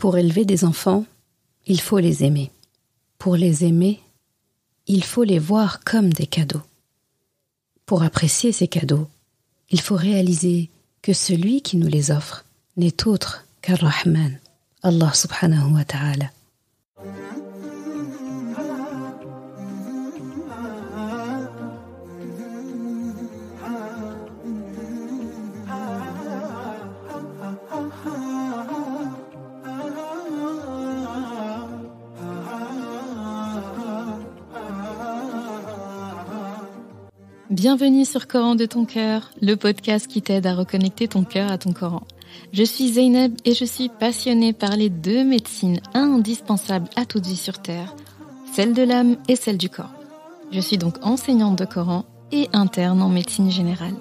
Pour élever des enfants, il faut les aimer. Pour les aimer, il faut les voir comme des cadeaux. Pour apprécier ces cadeaux, il faut réaliser que celui qui nous les offre n'est autre qu'Ar-Rahman, Allah subhanahu wa ta'ala. Bienvenue sur Coran de ton cœur, le podcast qui t'aide à reconnecter ton cœur à ton Coran. Je suis Zeynep et je suis passionnée par les deux médecines indispensables à toute vie sur Terre, celle de l'âme et celle du corps. Je suis donc enseignante de Coran et interne en médecine générale.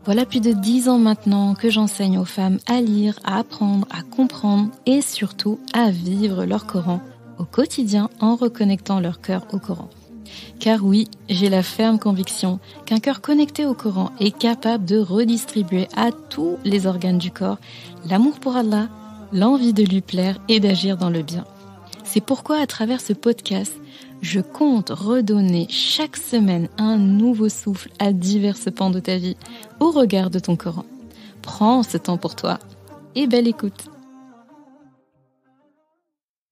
Voilà plus de 10 ans maintenant que j'enseigne aux femmes à lire, à apprendre, à comprendre et surtout à vivre leur Coran au quotidien en reconnectant leur cœur au Coran. Car oui, j'ai la ferme conviction qu'un cœur connecté au Coran est capable de redistribuer à tous les organes du corps l'amour pour Allah, l'envie de lui plaire et d'agir dans le bien. C'est pourquoi à travers ce podcast, je compte redonner chaque semaine un nouveau souffle à divers pans de ta vie au regard de ton Coran. Prends ce temps pour toi et belle écoute.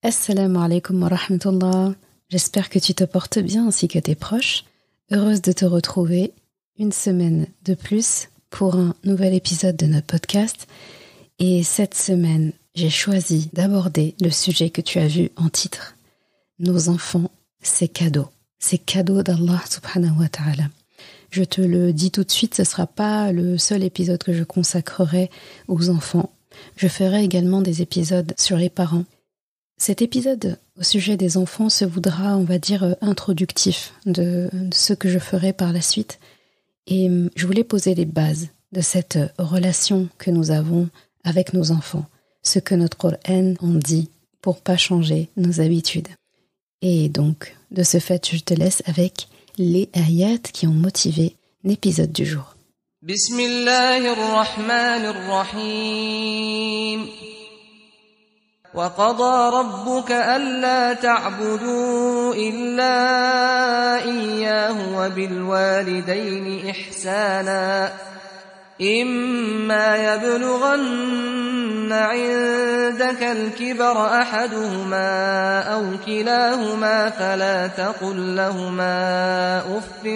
Assalamu alaikum wa rahmatullah. J'espère que tu te portes bien ainsi que tes proches. Heureuse de te retrouver une semaine de plus pour un nouvel épisode de notre podcast. Et cette semaine, j'ai choisi d'aborder le sujet que tu as vu en titre. Nos enfants, c'est cadeau. C'est cadeau d'Allah subhanahu wa ta'ala. Je te le dis tout de suite, ce ne sera pas le seul épisode que je consacrerai aux enfants. Je ferai également des épisodes sur les parents. Cet épisode au sujet des enfants se voudra, on va dire, introductif de ce que je ferai par la suite. Et je voulais poser les bases de cette relation que nous avons avec nos enfants, ce que notre Coran en dit pour pas changer nos habitudes. Et donc, de ce fait, je te laisse avec les ayats qui ont motivé l'épisode du jour. Bismillahirrahmanirrahim. وَقَضَى رَبُّكَ أَلَّا تَعْبُدُوا إِلَّا إِيَّاهُ وَبِالْوَالِدَيْنِ إِحْسَانًا إِمَّا يَبْلُغَنَّ عِندَكَ الْكِبَرَ أَحَدُهُمَا أَوْ كِلَاهُمَا فَلَا تَقُل لَّهُمَا أُفٍّ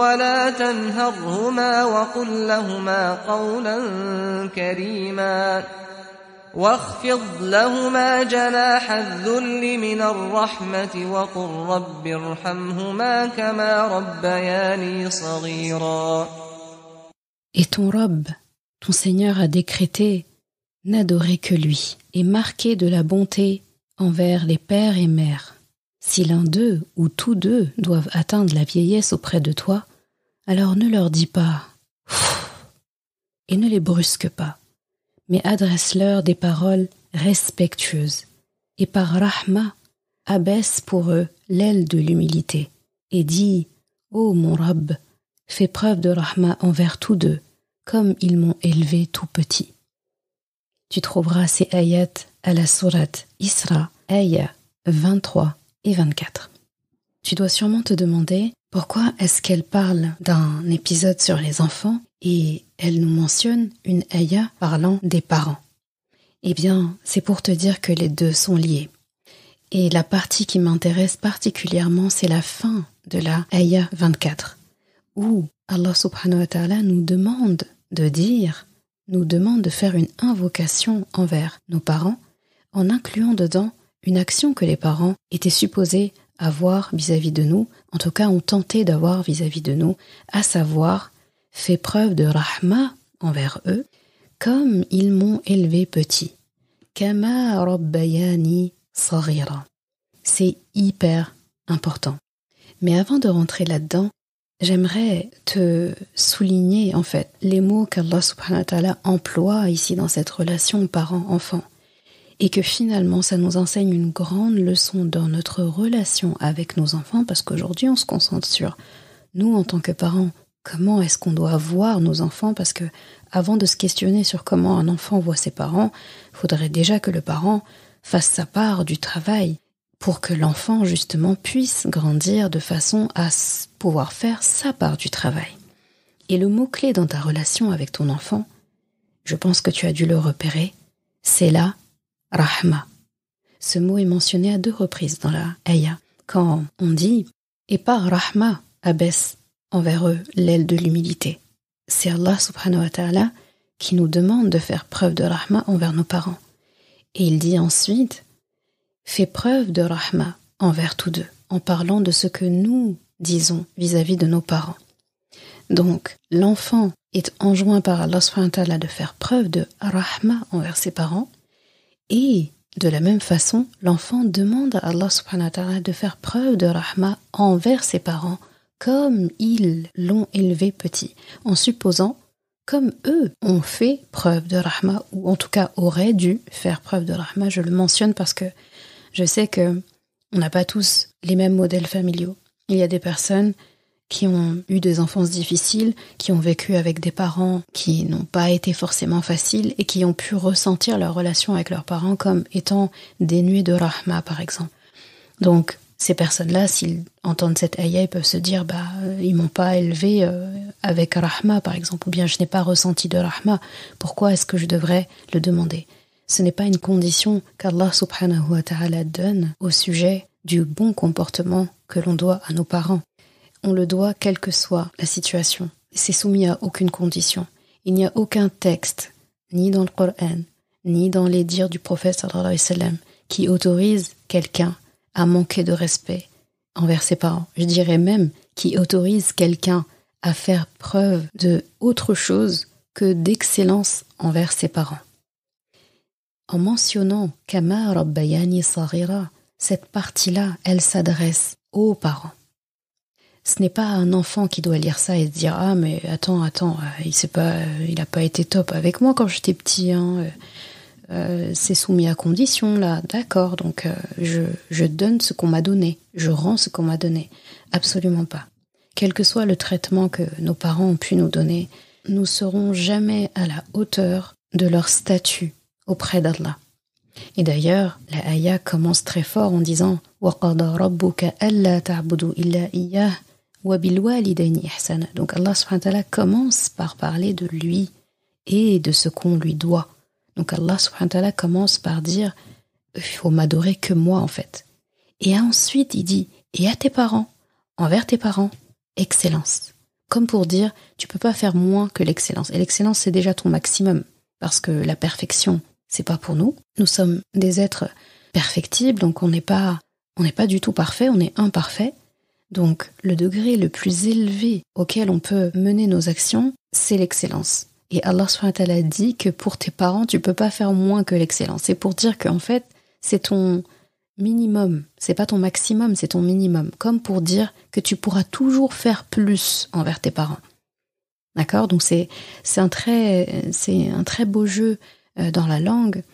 ولا تنهرهما وقل لهما قولا كريما واخفض لهما جناح الذل من الرحمة وقل رب ارحمهما كما ربياني صغيرا. Et ton Rabb, ton Seigneur a décrété n'adorer que lui et marquer de la bonté envers les pères et mères. Si l'un d'eux ou tous deux doivent atteindre la vieillesse auprès de toi, alors ne leur dis pas « et ne les brusque pas, mais adresse-leur des paroles respectueuses et par rahma, abaisse pour eux l'aile de l'humilité et dis « Ô mon Rabb, fais preuve de rahma envers tous deux, comme ils m'ont élevé tout petit. » Tu trouveras ces ayats à la sourate Isra, ayat 23 et 24. Tu dois sûrement te demander pourquoi est-ce qu'elle parle d'un épisode sur les enfants et elle nous mentionne une ayat parlant des parents. Eh bien, c'est pour te dire que les deux sont liés. Et la partie qui m'intéresse particulièrement, c'est la fin de la ayat 24, où Allah subhanahu wa ta'ala nous demande de faire une invocation envers nos parents, en incluant dedans une action que les parents étaient supposés avoir vis-à-vis de nous, en tout cas ont tenté d'avoir vis-à-vis de nous, à savoir, fait preuve de rahma envers eux, comme ils m'ont élevé petit. Kama rabbayani saghira. C'est hyper important. Mais avant de rentrer là-dedans, j'aimerais te souligner en fait les mots qu'Allah subhanahu wa ta'ala emploie ici dans cette relation parent-enfant. Et que finalement, ça nous enseigne une grande leçon dans notre relation avec nos enfants, parce qu'aujourd'hui, on se concentre sur nous, en tant que parents, comment est-ce qu'on doit voir nos enfants? Parce que avant de se questionner sur comment un enfant voit ses parents, il faudrait déjà que le parent fasse sa part du travail pour que l'enfant, justement, puisse grandir de façon à pouvoir faire sa part du travail. Et le mot-clé dans ta relation avec ton enfant, je pense que tu as dû le repérer, c'est la rahma. Ce mot est mentionné à 2 reprises dans la ayah, quand on dit « Et par rahma abaisse envers eux l'aile de l'humilité ». C'est Allah subhanahu wa ta'ala qui nous demande de faire preuve de rahma envers nos parents. Et il dit ensuite « Fais preuve de rahma envers tous deux » en parlant de ce que nous disons vis-à-vis de nos parents. Donc, l'enfant est enjoint par Allah subhanahu wa ta'ala de faire preuve de rahma envers ses parents et de la même façon, l'enfant demande à Allah subhanahu wa ta'ala de faire preuve de rahma envers ses parents comme ils l'ont élevé petit, en supposant comme eux ont fait preuve de rahma, ou en tout cas auraient dû faire preuve de rahma. Je le mentionne parce que je sais que on n'a pas tous les mêmes modèles familiaux. Il y a des personnes qui ont eu des enfances difficiles, qui ont vécu avec des parents qui n'ont pas été forcément faciles et qui ont pu ressentir leur relation avec leurs parents comme étant dénuée de rahma, par exemple. Donc, ces personnes-là, s'ils entendent cette ayah, ils peuvent se dire ils m'ont pas élevé avec rahma, par exemple, ou bien je n'ai pas ressenti de rahma. Pourquoi est-ce que je devrais le demander? Ce n'est pas une condition qu'Allah subhanahu wa ta'ala donne au sujet du bon comportement que l'on doit à nos parents. On le doit quelle que soit la situation. C'est soumis à aucune condition. Il n'y a aucun texte, ni dans le Coran, ni dans les dires du prophète sallallahu alayhi wa sallam, qui autorise quelqu'un à manquer de respect envers ses parents. Je dirais même qui autorise quelqu'un à faire preuve de autre chose que d'excellence envers ses parents. En mentionnant « Kama rabbayani saghira », cette partie-là, elle s'adresse aux parents. Ce n'est pas un enfant qui doit lire ça et se dire « Ah, mais attends, il n'a pas été top avec moi quand j'étais petit, hein. C'est soumis à condition, là. D'accord, donc je donne ce qu'on m'a donné. Je rends ce qu'on m'a donné. » Absolument pas. Quel que soit le traitement que nos parents ont pu nous donner, nous serons jamais à la hauteur de leur statut auprès d'Allah. Et d'ailleurs, la ayah commence très fort en disant « Wa qada rabbuka alla ta'budu illa iyyah wa bil walidayni ihsana » Donc Allah subhanahu wa ta'ala commence par parler de lui et de ce qu'on lui doit. Donc Allah subhanahu wa ta'ala commence par dire « Il faut m'adorer que moi en fait ». Et ensuite il dit « Et à tes parents, envers tes parents, excellence ». Comme pour dire « Tu peux pas faire moins que l'excellence ». Et l'excellence c'est déjà ton maximum parce que la perfection c'est pas pour nous. Nous sommes des êtres perfectibles, donc on n'est pas du tout parfait, on est imparfait. Donc le degré le plus élevé auquel on peut mener nos actions, c'est l'excellence. Et Allah subhanahu wa ta'ala dit que pour tes parents, tu peux pas faire moins que l'excellence. C'est pour dire qu'en fait, c'est ton minimum. C'est pas ton maximum, c'est ton minimum. Comme pour dire que tu pourras toujours faire plus envers tes parents. D'accord? Donc c'est un très beau jeu dans la langue,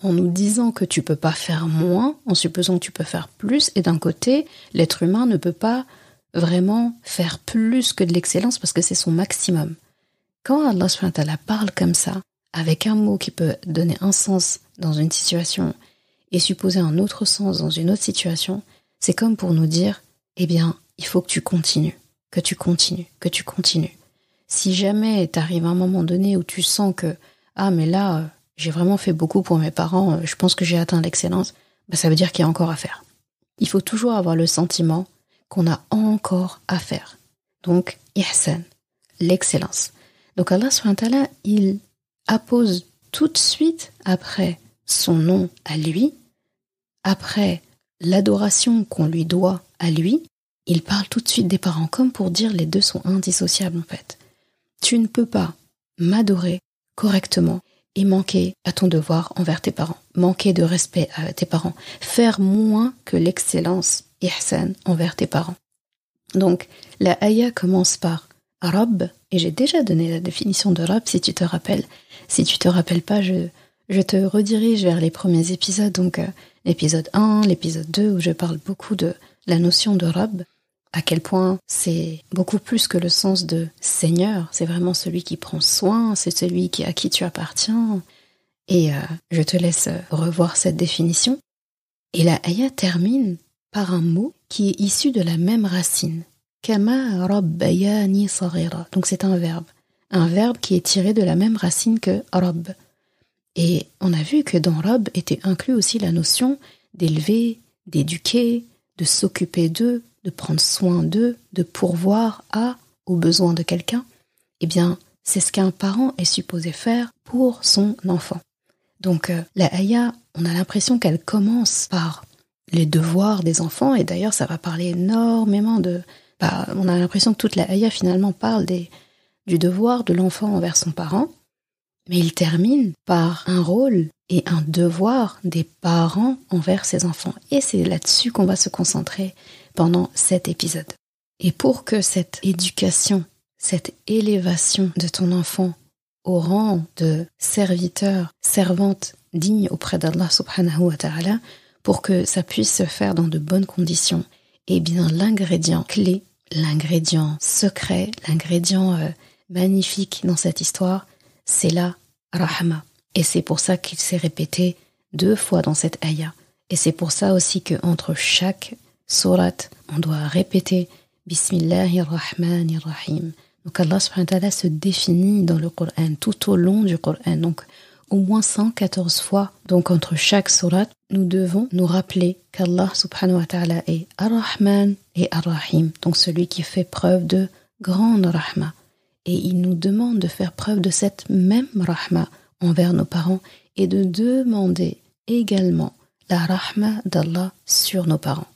en nous disant que tu peux pas faire moins, en supposant que tu peux faire plus, et d'un côté, l'être humain ne peut pas vraiment faire plus que de l'excellence parce que c'est son maximum. Quand Allah subhanahu wa ta'ala parle comme ça, avec un mot qui peut donner un sens dans une situation et supposer un autre sens dans une autre situation, c'est comme pour nous dire, eh bien, il faut que tu continues, que tu continues, que tu continues. Si jamais t'arrives à un moment donné où tu sens que ah mais là, j'ai vraiment fait beaucoup pour mes parents, je pense que j'ai atteint l'excellence, ça veut dire qu'il y a encore à faire. Il faut toujours avoir le sentiment qu'on a encore à faire. Donc, ihsan, l'excellence. Donc Allah subhanahu wa ta'ala, il appose tout de suite après son nom à lui, après l'adoration qu'on lui doit à lui, il parle tout de suite des parents, comme pour dire les deux sont indissociables en fait. Tu ne peux pas m'adorer correctement et manquer à ton devoir envers tes parents, manquer de respect à tes parents, faire moins que l'excellence ihsan envers tes parents. Donc la ayah commence par Rabb, et j'ai déjà donné la définition de Rabb si tu te rappelles. Si tu te rappelles pas, je te redirige vers les premiers épisodes, donc l'épisode 1, l'épisode 2 où je parle beaucoup de la notion de Rabb. à quel point c'est beaucoup plus que le sens de Seigneur, c'est vraiment celui qui prend soin, c'est celui à qui tu appartiens. Et je te laisse revoir cette définition. Et la ayah termine par un mot qui est issu de la même racine. Kama rabbayani saghira. Donc c'est un verbe qui est tiré de la même racine que rabb. Et on a vu que dans rabb était inclus aussi la notion d'élever, d'éduquer, de s'occuper d'eux, de prendre soin d'eux, de pourvoir aux besoins de quelqu'un. Eh bien, c'est ce qu'un parent est supposé faire pour son enfant. Donc la ayah, on a l'impression qu'elle commence par les devoirs des enfants, et d'ailleurs ça va parler énormément on a l'impression que toute la ayah finalement parle du devoir de l'enfant envers son parent, mais il termine par un rôle et un devoir des parents envers ses enfants. Et c'est là-dessus qu'on va se concentrer pendant cet épisode. Et pour que cette éducation, cette élévation de ton enfant au rang de serviteur, servante digne auprès d'Allah subhanahu wa ta'ala, pour que ça puisse se faire dans de bonnes conditions, eh bien l'ingrédient clé, l'ingrédient secret, l'ingrédient magnifique dans cette histoire, c'est la rahma. Et c'est pour ça qu'il s'est répété 2 fois dans cette ayah. Et c'est pour ça aussi qu'entre chaque sourate, on doit répéter Bismillahirrahmanirrahim. Donc Allah subhanahu wa ta'ala se définit dans le Coran, tout au long du Coran, donc au moins 114 fois. Donc entre chaque sourate, nous devons nous rappeler qu'Allah subhanahu wa ta'ala est Ar-Rahman et Ar-Rahim, donc celui qui fait preuve de grande rahma. Et il nous demande de faire preuve de cette même rahma envers nos parents et de demander également la rahma d'Allah sur nos parents.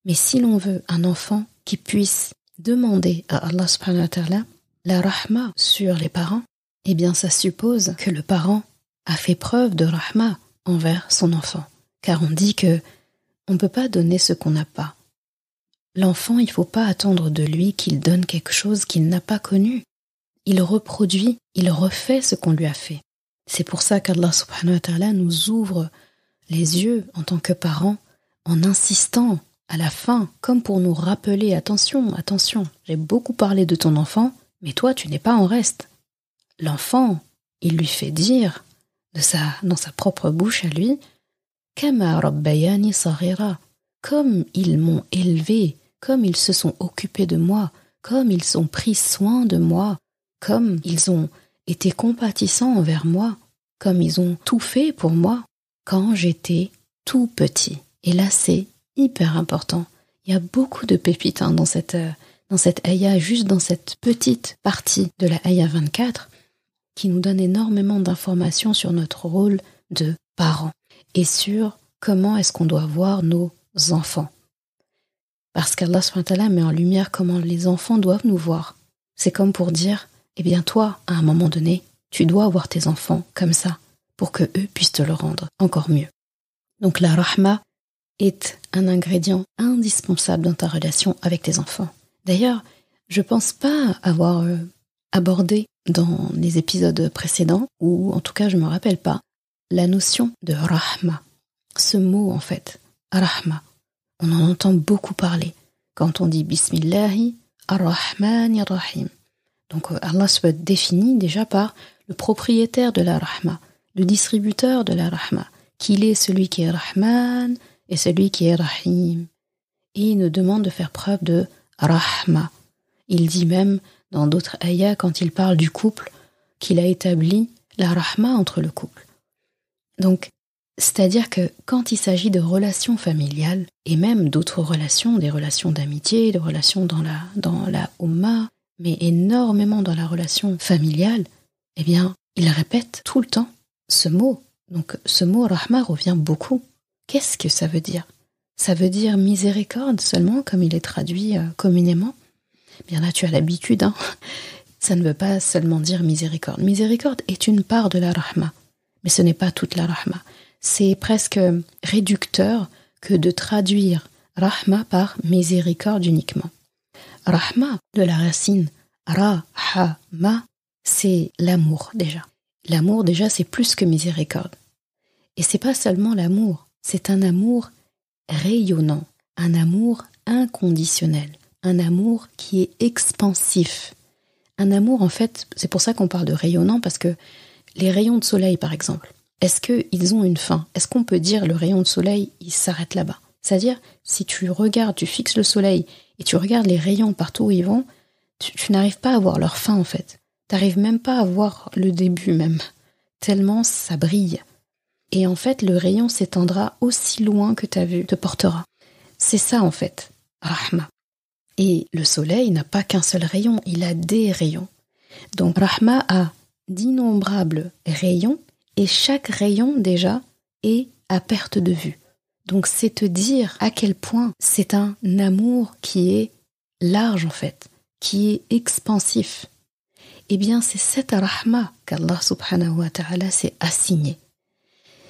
Mais si l'on veut un enfant qui puisse demander à Allah subhanahu wa ta'ala la rahma sur les parents, eh bien ça suppose que le parent a fait preuve de rahma envers son enfant. Car on dit que on ne peut pas donner ce qu'on n'a pas. L'enfant, il ne faut pas attendre de lui qu'il donne quelque chose qu'il n'a pas connu. Il reproduit, il refait ce qu'on lui a fait. C'est pour ça qu'Allah subhanahu wa ta'ala nous ouvre les yeux en tant que parents en insistant à la fin, comme pour nous rappeler, attention, j'ai beaucoup parlé de ton enfant, mais toi tu n'es pas en reste. L'enfant, il lui fait dire dans sa propre bouche à lui, Kama rabbayani saghira, comme ils m'ont élevé, comme ils se sont occupés de moi, comme ils ont pris soin de moi, comme ils ont été compatissants envers moi, comme ils ont tout fait pour moi quand j'étais tout petit. Et là, c'est hyper important. Il y a beaucoup de pépites dans cette ayah, juste dans cette petite partie de la ayah 24, qui nous donne énormément d'informations sur notre rôle de parents et sur comment est-ce qu'on doit voir nos enfants. Parce qu'Allah subhanahu wa ta'ala met en lumière comment les enfants doivent nous voir. C'est comme pour dire, eh bien toi, à un moment donné, tu dois avoir tes enfants comme ça, pour que eux puissent te le rendre encore mieux. Donc la rahma est un ingrédient indispensable dans ta relation avec tes enfants. D'ailleurs, je pense pas avoir abordé dans les épisodes précédents, ou en tout cas je me rappelle pas, la notion de rahma. Ce mot en fait, rahma, on en entend beaucoup parler quand on dit Bismillahi ar-Rahmani ar-Rahim. Donc Allah se définit déjà par le propriétaire de la rahma, le distributeur de la rahma, qu'il est celui qui est Rahman et celui qui est Rahim. Et il nous demande de faire preuve de rahma. Il dit même dans d'autres ayats, quand il parle du couple, qu'il a établi la rahma entre le couple. Donc, c'est-à-dire que quand il s'agit de relations familiales, et même d'autres relations, des relations d'amitié, des relations dans la Ummah, mais énormément dans la relation familiale, eh bien, il répète tout le temps ce mot. Donc, ce mot rahma revient beaucoup. Qu'est-ce que ça veut dire ? Ça veut dire miséricorde seulement, comme il est traduit communément. Bien là, tu as l'habitude, hein. Ça ne veut pas seulement dire miséricorde. Miséricorde est une part de la rahma, mais ce n'est pas toute la rahma. C'est presque réducteur que de traduire rahma par miséricorde uniquement. Rahma, de la racine ra-ha-ma, c'est l'amour déjà. L'amour déjà, c'est plus que miséricorde. Et c'est pas seulement l'amour, c'est un amour rayonnant, un amour inconditionnel, un amour qui est expansif. Un amour, en fait, c'est pour ça qu'on parle de rayonnant, parce que les rayons de soleil, par exemple, est-ce qu'ils ont une fin? Est-ce qu'on peut dire le rayon de soleil, il s'arrête là-bas? C'est-à-dire, si tu regardes, tu fixes le soleil et tu regardes les rayons partout où ils vont, tu n'arrives pas à voir leur fin, en fait. Tu n'arrives même pas à voir le début même, tellement ça brille. Et en fait, le rayon s'étendra aussi loin que ta vue te portera. C'est ça, en fait, Rahma. Et le soleil n'a pas qu'un seul rayon, il a des rayons. Donc, Rahma a d'innombrables rayons, et chaque rayon, déjà, est à perte de vue. Donc, c'est te dire à quel point c'est un amour qui est large, en fait, qui est expansif. Eh bien, c'est cette Rahma qu'Allah subhanahu wa ta'ala s'est assigné.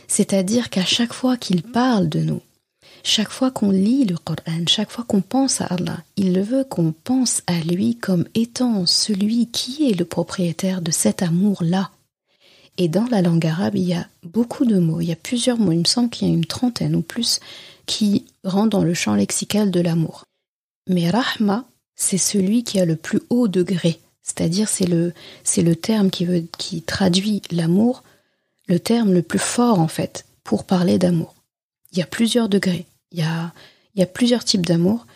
C'est-à-dire qu'à chaque fois qu'il parle de nous, chaque fois qu'on lit le Coran, chaque fois qu'on pense à Allah, il veut qu'on pense à lui comme étant celui qui est le propriétaire de cet amour-là. Et dans la langue arabe, il y a beaucoup de mots, il y a plusieurs mots, il me semble qu'il y a une trentaine ou plus, qui rentrent dans le champ lexical de l'amour. Mais Rahma, c'est celui qui a le plus haut degré, c'est-à-dire c'est le terme qui traduit l'amour, le terme le plus fort en fait, pour parler d'amour. Il y a plusieurs degrés, il y a plusieurs types d'amour,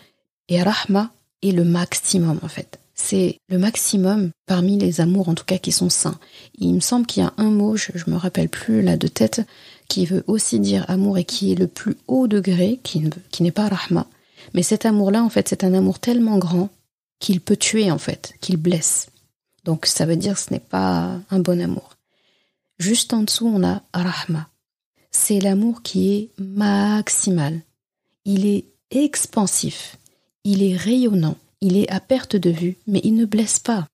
et Rahma est le maximum en fait. C'est le maximum parmi les amours en tout cas qui sont sains. Il me semble qu'il y a un mot, je me rappelle plus là de tête, qui veut aussi dire amour et qui est le plus haut degré, qui n'est pas Rahma. Mais cet amour-là en fait c'est un amour tellement grand qu'il peut tuer en fait, qu'il blesse. Donc ça veut dire que ce n'est pas un bon amour. Juste en dessous, on a Rahma. C'est l'amour qui est maximal. Il est expansif. Il est rayonnant. Il est à perte de vue, mais il ne blesse pas.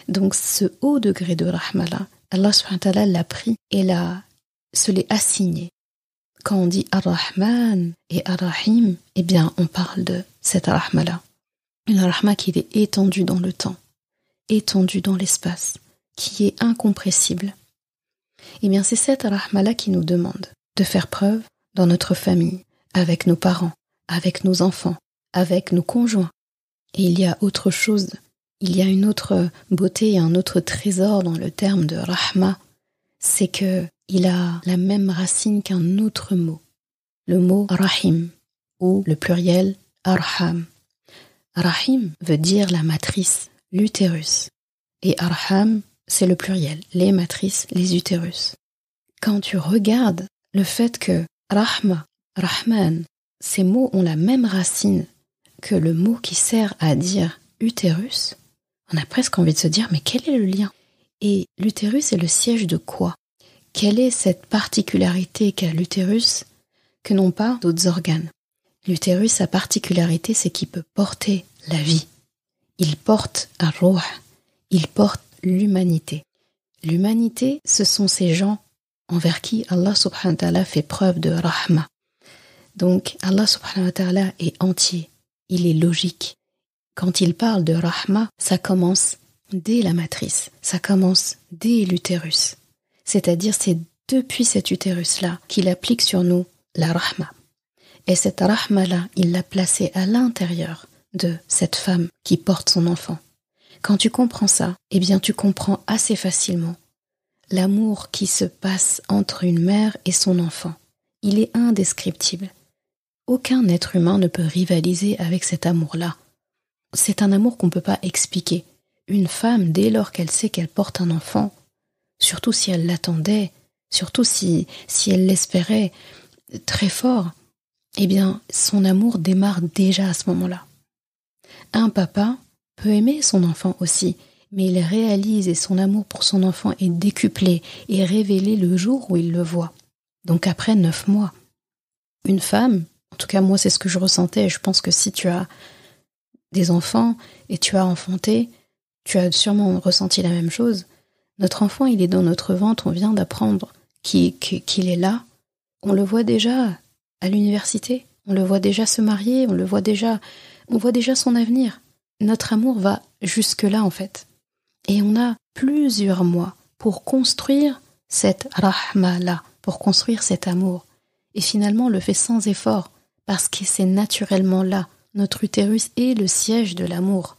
Donc ce haut degré de Rahma là, Allah subhanahu wa ta'ala l'a pris et se l'est assigné. Quand on dit Ar-Rahman et Ar-Rahim, eh bien on parle de cette Rahma là. Une Rahma qui est étendue dans le temps, étendue dans l'espace, qui est incompressible. Eh bien, c'est cette Rahma-là qui nous demande de faire preuve dans notre famille, avec nos parents, avec nos enfants, avec nos conjoints. Et il y a autre chose, il y a une autre beauté et un autre trésor dans le terme de Rahma, c'est qu'il a la même racine qu'un autre mot, le mot Rahim, ou le pluriel Arham. Rahim veut dire la matrice, l'utérus, et Arham, c'est le pluriel, les matrices, les utérus. Quand tu regardes le fait que Rahma, Rahman, ces mots ont la même racine que le mot qui sert à dire utérus, on a presque envie de se dire mais quel est le lien? Et l'utérus est le siège de quoi? Quelle est cette particularité qu'a l'utérus que n'ont pas d'autres organes? L'utérus, sa particularité, c'est qu'il peut porter la vie. Il porte ar-ruh, il porte l'humanité. L'humanité, ce sont ces gens envers qui Allah subhanahu wa ta'ala fait preuve de rahma. Donc Allah subhanahu wa ta'ala est entier, il est logique. Quand il parle de rahma, ça commence dès la matrice, ça commence dès l'utérus. C'est-à-dire c'est depuis cet utérus-là qu'il applique sur nous la rahma. Et cette rahma-là, il l'a placée à l'intérieur de cette femme qui porte son enfant. Quand tu comprends ça, eh bien tu comprends assez facilement l'amour qui se passe entre une mère et son enfant. Il est indescriptible. Aucun être humain ne peut rivaliser avec cet amour-là. C'est un amour qu'on ne peut pas expliquer. Une femme, dès lors qu'elle sait qu'elle porte un enfant, surtout si elle l'attendait, surtout si elle l'espérait très fort, eh bien son amour démarre déjà à ce moment-là. Un papa peut aimer son enfant aussi, mais il réalise et son amour pour son enfant est décuplé et révélé le jour où il le voit. Donc après 9 mois. Une femme, en tout cas moi c'est ce que je ressentais, et je pense que si tu as des enfants et tu as enfanté, tu as sûrement ressenti la même chose. Notre enfant, il est dans notre ventre, on vient d'apprendre qu'il est là. On le voit déjà à l'université, on le voit déjà se marier, on voit déjà son avenir. Notre amour va jusque-là en fait. Et on a plusieurs mois pour construire cette rahma-là, pour construire cet amour. Et finalement on le fait sans effort, parce que c'est naturellement là notre utérus est le siège de l'amour.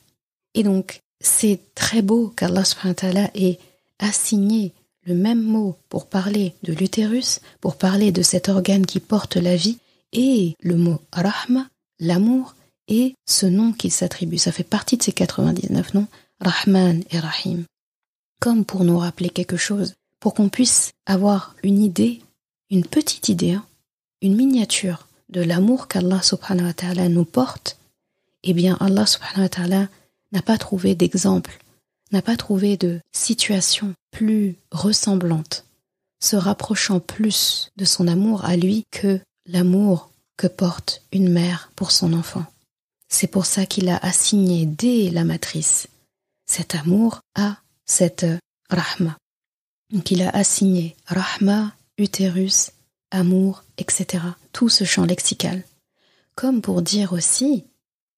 Et donc, c'est très beau qu'Allah subhanahu wa ta'ala ait assigné le même mot pour parler de l'utérus, pour parler de cet organe qui porte la vie, et le mot Rahma, l'amour, et ce nom qu'il s'attribue. Ça fait partie de ces 99 noms, Rahman et Rahim. Comme pour nous rappeler quelque chose, pour qu'on puisse avoir une idée, une petite idée, une miniature de l'amour qu'Allah subhanahu wa ta'ala nous porte, eh bien Allah subhanahu wa ta'ala n'a pas trouvé d'exemple, n'a pas trouvé de situation plus ressemblante, se rapprochant plus de son amour à lui que l'amour que porte une mère pour son enfant. C'est pour ça qu'il a assigné dès la matrice cet amour à cette rahma. Donc il a assigné rahma, utérus, amour, etc. Tout ce champ lexical. Comme pour dire aussi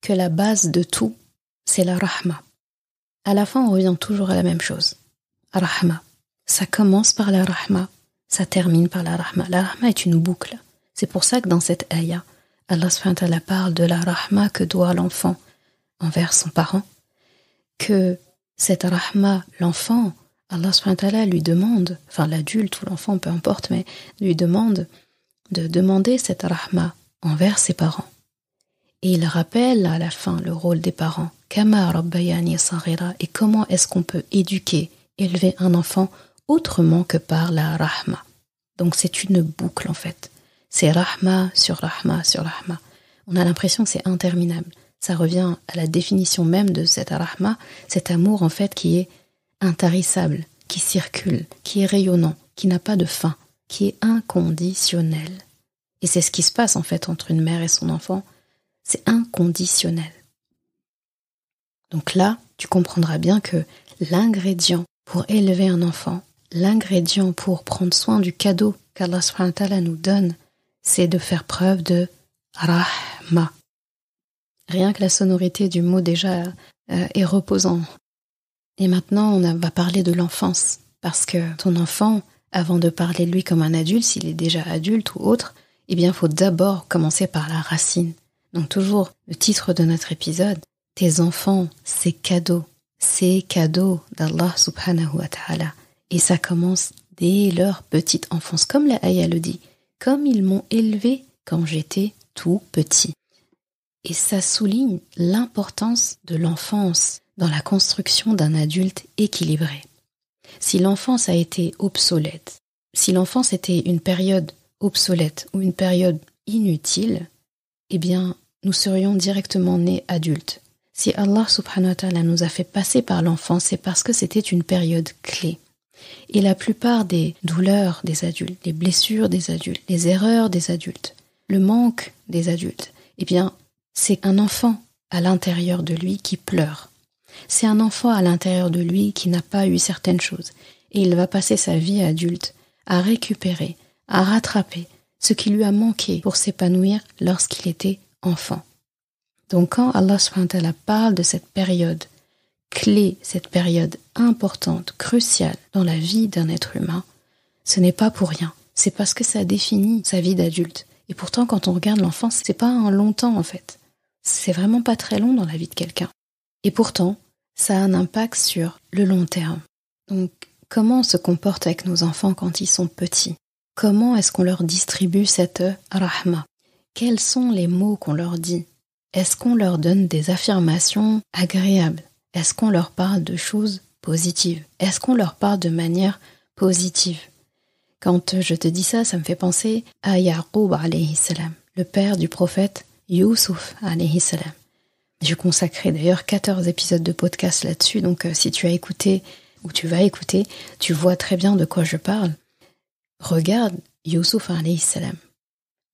que la base de tout, c'est la rahma. À la fin, on revient toujours à la même chose. Rahma. Ça commence par la rahma, ça termine par la rahma. La rahma est une boucle. C'est pour ça que dans cette ayah, Allah subhanahu wa ta'ala parle de la rahma que doit l'enfant envers son parent, que cette rahma, l'enfant, Allah subhanahu wa ta'ala lui demande, enfin l'adulte ou l'enfant, peu importe, mais lui demande de demander cette rahma envers ses parents. Et il rappelle à la fin le rôle des parents. Kama rabbayani saghira, et comment est-ce qu'on peut éduquer, élever un enfant autrement que par la rahma. Donc c'est une boucle en fait. C'est rahma sur rahma sur rahma. On a l'impression que c'est interminable. Ça revient à la définition même de cette rahma, cet amour en fait qui est intarissable, qui circule, qui est rayonnant, qui n'a pas de fin, qui est inconditionnel. Et c'est ce qui se passe en fait entre une mère et son enfant. C'est inconditionnel. Donc là, tu comprendras bien que l'ingrédient pour élever un enfant, l'ingrédient pour prendre soin du cadeau qu'Allah subhanahu wa ta'ala nous donne, c'est de faire preuve de rahma. Rien que la sonorité du mot déjà est reposant. Et maintenant, on va parler de l'enfance. Parce que ton enfant, avant de parler de lui comme un adulte, s'il est déjà adulte ou autre, eh bien, il faut d'abord commencer par la racine. Donc toujours, le titre de notre épisode, tes enfants, c'est cadeau d'Allah subhanahu wa ta'ala. Et ça commence dès leur petite enfance, comme la ayah le dit, comme ils m'ont élevé quand j'étais tout petit. Et ça souligne l'importance de l'enfance dans la construction d'un adulte équilibré. Si l'enfance a été obsolète, si l'enfance était une période obsolète ou une période inutile, eh bien, nous serions directement nés adultes. Si Allah subhanahu wa ta'ala nous a fait passer par l'enfance, c'est parce que c'était une période clé. Et la plupart des douleurs des adultes, les blessures des adultes, les erreurs des adultes, le manque des adultes, eh bien, c'est un enfant à l'intérieur de lui qui pleure. C'est un enfant à l'intérieur de lui qui n'a pas eu certaines choses. Et il va passer sa vie adulte à récupérer, à rattraper ce qui lui a manqué pour s'épanouir lorsqu'il était enfant. Donc quand Allah subhanahu wa ta'ala parle de cette période clé, cette période importante, cruciale dans la vie d'un être humain, ce n'est pas pour rien. C'est parce que ça définit sa vie d'adulte. Et pourtant, quand on regarde l'enfance, c'est pas un long temps en fait. C'est vraiment pas très long dans la vie de quelqu'un. Et pourtant, ça a un impact sur le long terme. Donc, comment on se comporte avec nos enfants quand ils sont petits? Comment est-ce qu'on leur distribue cette rahma? Quels sont les mots qu'on leur dit? Est-ce qu'on leur donne des affirmations agréables? Est-ce qu'on leur parle de choses positives? Est-ce qu'on leur parle de manière positive? Quand je te dis ça, ça me fait penser à Yaqub alayhi salam, le père du prophète Youssouf alayhi salam. J'ai consacré d'ailleurs 14 épisodes de podcast là-dessus, donc si tu as écouté ou tu vas écouter, tu vois très bien de quoi je parle. Regarde Youssouf alayhi salam.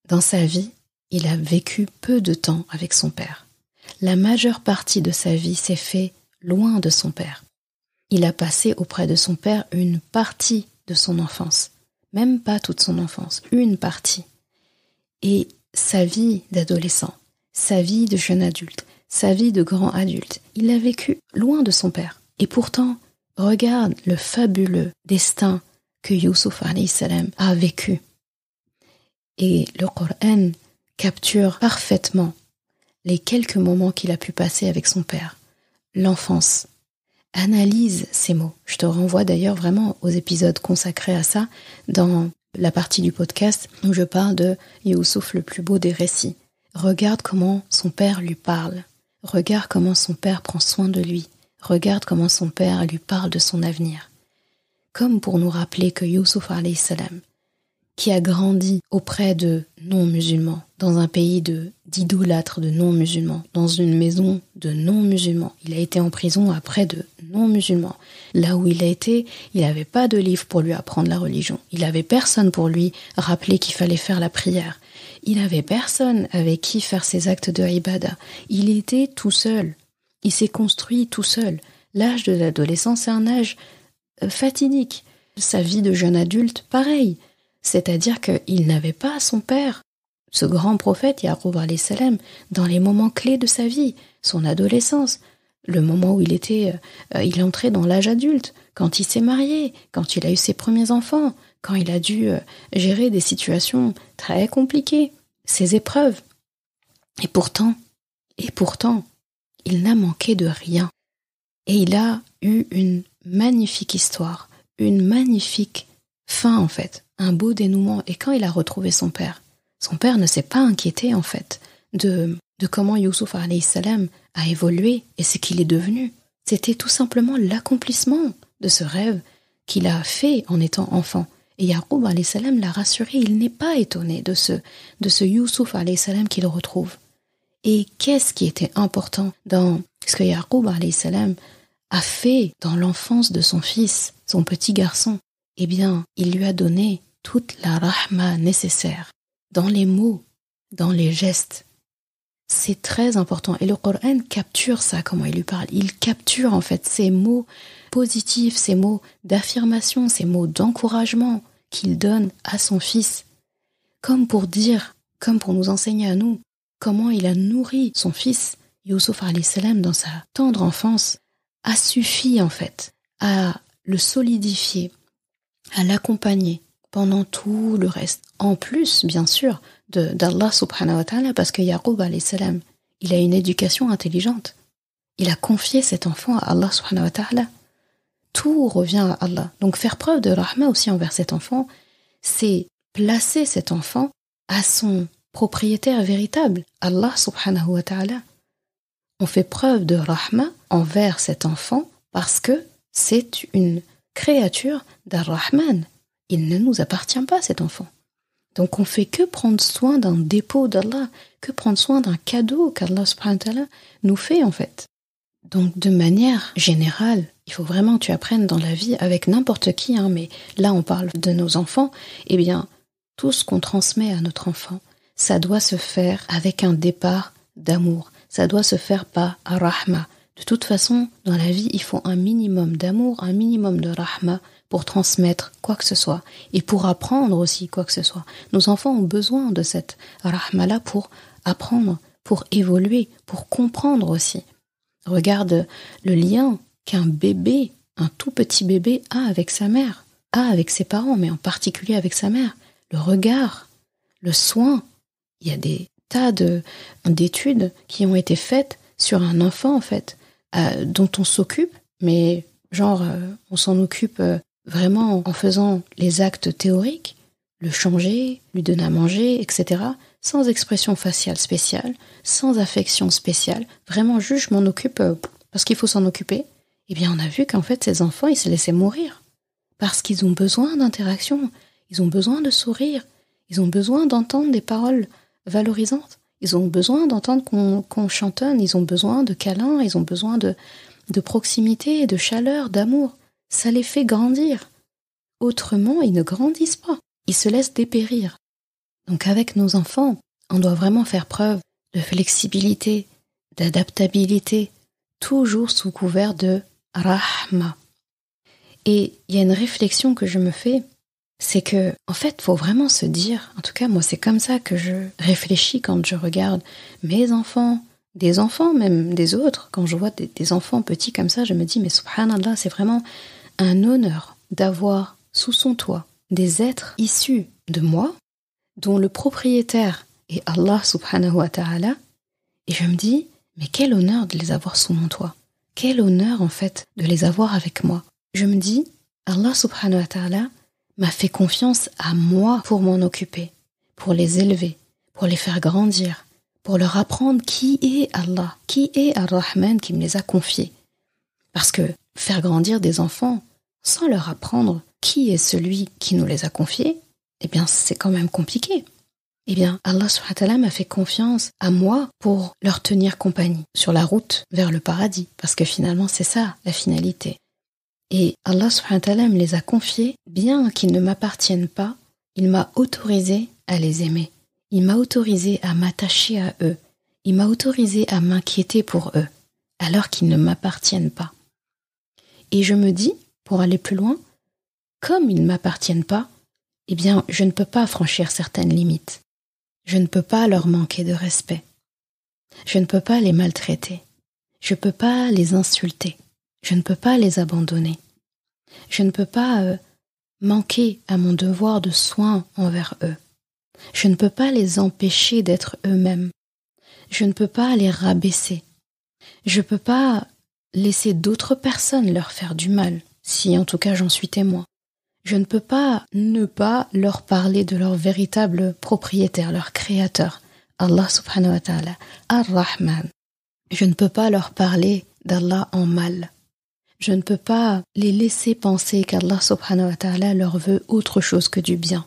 Dans sa vie, il a vécu peu de temps avec son père. La majeure partie de sa vie s'est faite loin de son père. Il a passé auprès de son père une partie de son enfance. Même pas toute son enfance, une partie. Et sa vie d'adolescent, sa vie de jeune adulte, sa vie de grand adulte, il l'a vécu loin de son père. Et pourtant, regarde le fabuleux destin que Youssouf alayhi salam a vécu. Et le Coran capture parfaitement les quelques moments qu'il a pu passer avec son père, l'enfance. Analyse ces mots. Je te renvoie d'ailleurs vraiment aux épisodes consacrés à ça dans la partie du podcast où je parle de Youssouf, le plus beau des récits. Regarde comment son père lui parle. Regarde comment son père prend soin de lui. Regarde comment son père lui parle de son avenir. Comme pour nous rappeler que Youssouf alayhi salam, qui a grandi auprès de non-musulmans, dans un pays d'idolâtres de non-musulmans, dans une maison de non-musulmans. Il a été en prison après de non-musulmans. Là où il a été, il n'avait pas de livre pour lui apprendre la religion. Il n'avait personne pour lui rappeler qu'il fallait faire la prière. Il n'avait personne avec qui faire ses actes de ibada. Il était tout seul. Il s'est construit tout seul. L'âge de l'adolescence, c'est un âge fatidique. Sa vie de jeune adulte, pareil. C'est-à-dire qu'il n'avait pas son père, ce grand prophète Yaqub alayhi salam, dans les moments clés de sa vie, son adolescence, le moment où il est entré dans l'âge adulte, quand il s'est marié, quand il a eu ses premiers enfants, quand il a dû gérer des situations très compliquées, ses épreuves. Et pourtant, il n'a manqué de rien. Et il a eu une magnifique histoire, une magnifique fin en fait, un beau dénouement. Et quand il a retrouvé son père ne s'est pas inquiété en fait de comment Youssouf alayhi salam a évolué et ce qu'il est devenu. C'était tout simplement l'accomplissement de ce rêve qu'il a fait en étant enfant. Et Yaqub alayhi salam l'a rassuré, il n'est pas étonné de ce Youssouf alayhi salam qu'il retrouve. Et qu'est-ce qui était important dans ce que Yaqub alayhi salam a fait dans l'enfance de son fils, son petit garçon? Eh bien, il lui a donné toute la rahma nécessaire, dans les mots, dans les gestes. C'est très important. Et le Coran capture ça, comment il lui parle. Il capture en fait ces mots positifs, ces mots d'affirmation, ces mots d'encouragement qu'il donne à son fils. Comme pour dire, comme pour nous enseigner à nous, comment il a nourri son fils, Youssouf alayhi salam, dans sa tendre enfance, a suffi en fait à le solidifier, à l'accompagner pendant tout le reste. En plus, bien sûr, d'Allah subhanahu wa ta'ala, parce que Yaqub alayhi salam, il a une éducation intelligente. Il a confié cet enfant à Allah subhanahu wa ta'ala. Tout revient à Allah. Donc faire preuve de rahma aussi envers cet enfant, c'est placer cet enfant à son propriétaire véritable, Allah subhanahu wa ta'ala. On fait preuve de rahma envers cet enfant parce que c'est une créature d'Ar-Rahman. Il ne nous appartient pas, cet enfant. Donc on fait que prendre soin d'un dépôt d'Allah, que prendre soin d'un cadeau qu'Allah subhanahu wa ta'ala nous fait en fait. Donc de manière générale, il faut vraiment que tu apprennes dans la vie avec n'importe qui, mais là on parle de nos enfants, eh bien tout ce qu'on transmet à notre enfant, ça doit se faire avec un départ d'amour, ça doit se faire par rahma. De toute façon, dans la vie, il faut un minimum d'amour, un minimum de rahma pour transmettre quoi que ce soit et pour apprendre aussi quoi que ce soit. Nos enfants ont besoin de cette rahma-là pour apprendre, pour évoluer, pour comprendre aussi. Regarde le lien qu'un bébé, un tout petit bébé a avec sa mère, a avec ses parents, mais en particulier avec sa mère. Le regard, le soin. Il y a des tas d'études qui ont été faites sur un enfant en fait, dont on s'occupe, mais on s'en occupe vraiment en faisant les actes théoriques, le changer, lui donner à manger, etc., sans expression faciale spéciale, sans affection spéciale, vraiment juste je m'en occupe parce qu'il faut s'en occuper. Eh bien on a vu qu'en fait ces enfants ils se laissaient mourir parce qu'ils ont besoin d'interaction, ils ont besoin de sourire, ils ont besoin d'entendre des paroles valorisantes, ils ont besoin d'entendre qu'on chantonne, ils ont besoin de câlins, ils ont besoin de proximité, de chaleur, d'amour. Ça les fait grandir. Autrement, ils ne grandissent pas. Ils se laissent dépérir. Donc avec nos enfants, on doit vraiment faire preuve de flexibilité, d'adaptabilité, toujours sous couvert de rahma. Et il y a une réflexion que je me fais, c'est que, en fait, faut vraiment se dire, en tout cas, moi, c'est comme ça que je réfléchis quand je regarde mes enfants, des enfants, même des autres. Quand je vois des enfants petits comme ça, je me dis, mais subhanallah, c'est vraiment un honneur d'avoir sous son toit des êtres issus de moi, dont le propriétaire est Allah subhanahu wa ta'ala, Et je me dis, mais quel honneur de les avoir sous mon toit. Quel honneur en fait de les avoir avec moi. Je me dis, Allah subhanahu wa ta'ala m'a fait confiance à moi pour m'en occuper, pour les élever, pour les faire grandir, pour leur apprendre qui est Allah, qui est Ar-Rahman qui me les a confiés. Parce que faire grandir des enfants sans leur apprendre qui est celui qui nous les a confiés, eh bien c'est quand même compliqué. Eh bien, Allah subhanahu wa ta'ala m'a fait confiance à moi pour leur tenir compagnie sur la route vers le paradis, parce que finalement c'est ça la finalité. Et Allah subhanahu wa ta'ala me les a confiés, bien qu'ils ne m'appartiennent pas, il m'a autorisé à les aimer. Il m'a autorisé à m'attacher à eux. Il m'a autorisé à m'inquiéter pour eux, alors qu'ils ne m'appartiennent pas. Et je me dis, pour aller plus loin, comme ils ne m'appartiennent pas, eh bien, je ne peux pas franchir certaines limites. Je ne peux pas leur manquer de respect. Je ne peux pas les maltraiter. Je ne peux pas les insulter. Je ne peux pas les abandonner. Je ne peux pas manquer à mon devoir de soin envers eux. Je ne peux pas les empêcher d'être eux-mêmes. Je ne peux pas les rabaisser. Je ne peux pas laisser d'autres personnes leur faire du mal, si en tout cas j'en suis témoin. Je ne peux pas ne pas leur parler de leur véritable propriétaire, leur créateur, Allah subhanahu wa ta'ala, Ar-Rahman. Je ne peux pas leur parler d'Allah en mal. Je ne peux pas les laisser penser qu'Allah subhanahu wa ta'ala leur veut autre chose que du bien.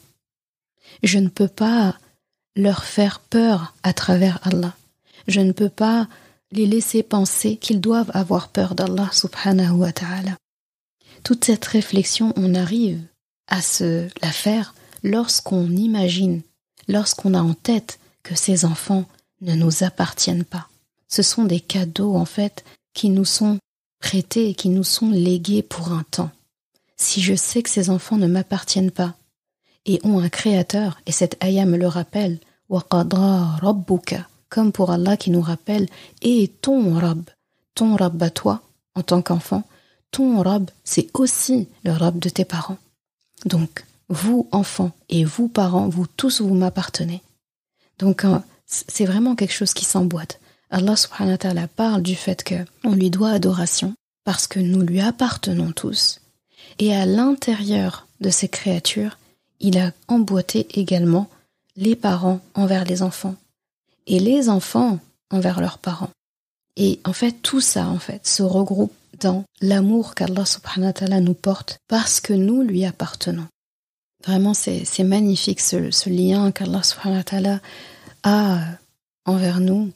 Je ne peux pas leur faire peur à travers Allah. Je ne peux pas les laisser penser qu'ils doivent avoir peur d'Allah subhanahu wa ta'ala. Toute cette réflexion, on arrive à la faire lorsqu'on imagine, lorsqu'on a en tête que ces enfants ne nous appartiennent pas. Ce sont des cadeaux, en fait, qui nous sont prêtés et qui nous sont légués pour un temps. Si je sais que ces enfants ne m'appartiennent pas et ont un créateur, et cette ayah me le rappelle, « Wa qadra rabbuka » comme pour Allah qui nous rappelle, et ton Rabb à toi, en tant qu'enfant, ton Rabb, c'est aussi le Rabb de tes parents. Donc, vous, enfants, et vous, parents, vous tous, vous m'appartenez. Donc, c'est vraiment quelque chose qui s'emboîte. Allah subhanahu wa ta'ala parle du fait qu'on lui doit adoration, parce que nous lui appartenons tous. Et à l'intérieur de ces créatures, il a emboîté également les parents envers les enfants, et les enfants envers leurs parents. Et en fait, tout ça, se regroupe dans l'amour qu'Allah subhanahu wa ta'ala nous porte parce que nous lui appartenons. Vraiment, c'est magnifique ce lien qu'Allah subhanahu wa ta'ala a envers nous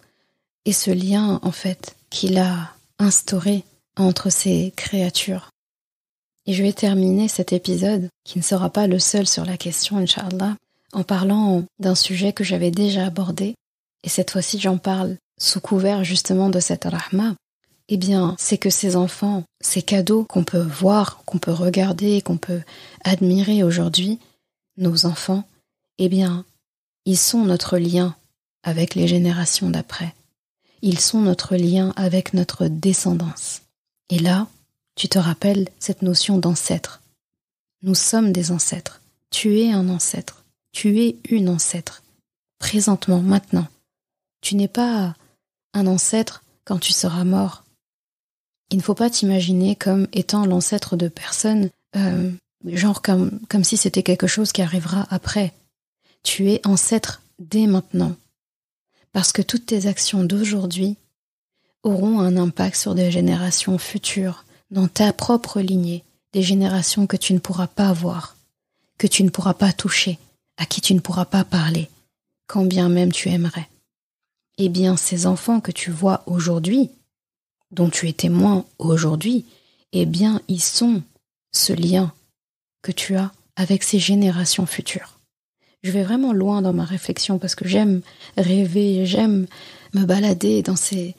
et ce lien, en fait, qu'il a instauré entre ces créatures. Et je vais terminer cet épisode, qui ne sera pas le seul sur la question, Inch'Allah, en parlant d'un sujet que j'avais déjà abordé. Et cette fois-ci, j'en parle sous couvert justement de cette rahma. Eh bien, c'est que ces enfants, ces cadeaux qu'on peut voir, qu'on peut regarder, qu'on peut admirer aujourd'hui, nos enfants, eh bien, ils sont notre lien avec les générations d'après. Ils sont notre lien avec notre descendance. Et là, tu te rappelles cette notion d'ancêtre. Nous sommes des ancêtres. Tu es un ancêtre. Tu es une ancêtre. Présentement, maintenant. Tu n'es pas un ancêtre quand tu seras mort. Il ne faut pas t'imaginer comme étant l'ancêtre de personnes, genre comme si c'était quelque chose qui arrivera après. Tu es ancêtre dès maintenant. Parce que toutes tes actions d'aujourd'hui auront un impact sur des générations futures, dans ta propre lignée, des générations que tu ne pourras pas voir, que tu ne pourras pas toucher, à qui tu ne pourras pas parler, quand bien même tu aimerais. Eh bien, ces enfants que tu vois aujourd'hui, dont tu es témoin aujourd'hui, eh bien, ils sont ce lien que tu as avec ces générations futures. Je vais vraiment loin dans ma réflexion parce que j'aime rêver, j'aime me balader dans ces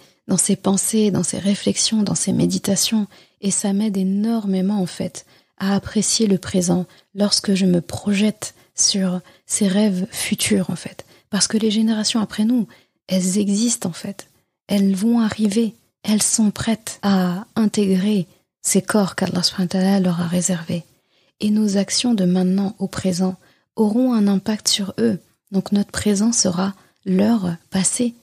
pensées, dans ces réflexions, dans ces méditations, et ça m'aide énormément en fait à apprécier le présent lorsque je me projette sur ces rêves futurs en fait. Parce que les générations après nous, elles existent en fait, elles vont arriver, elles sont prêtes à intégrer ces corps qu'Allah subhanahu wa ta'ala leur a réservés. Et nos actions de maintenant au présent auront un impact sur eux. Donc notre présent sera leur passé.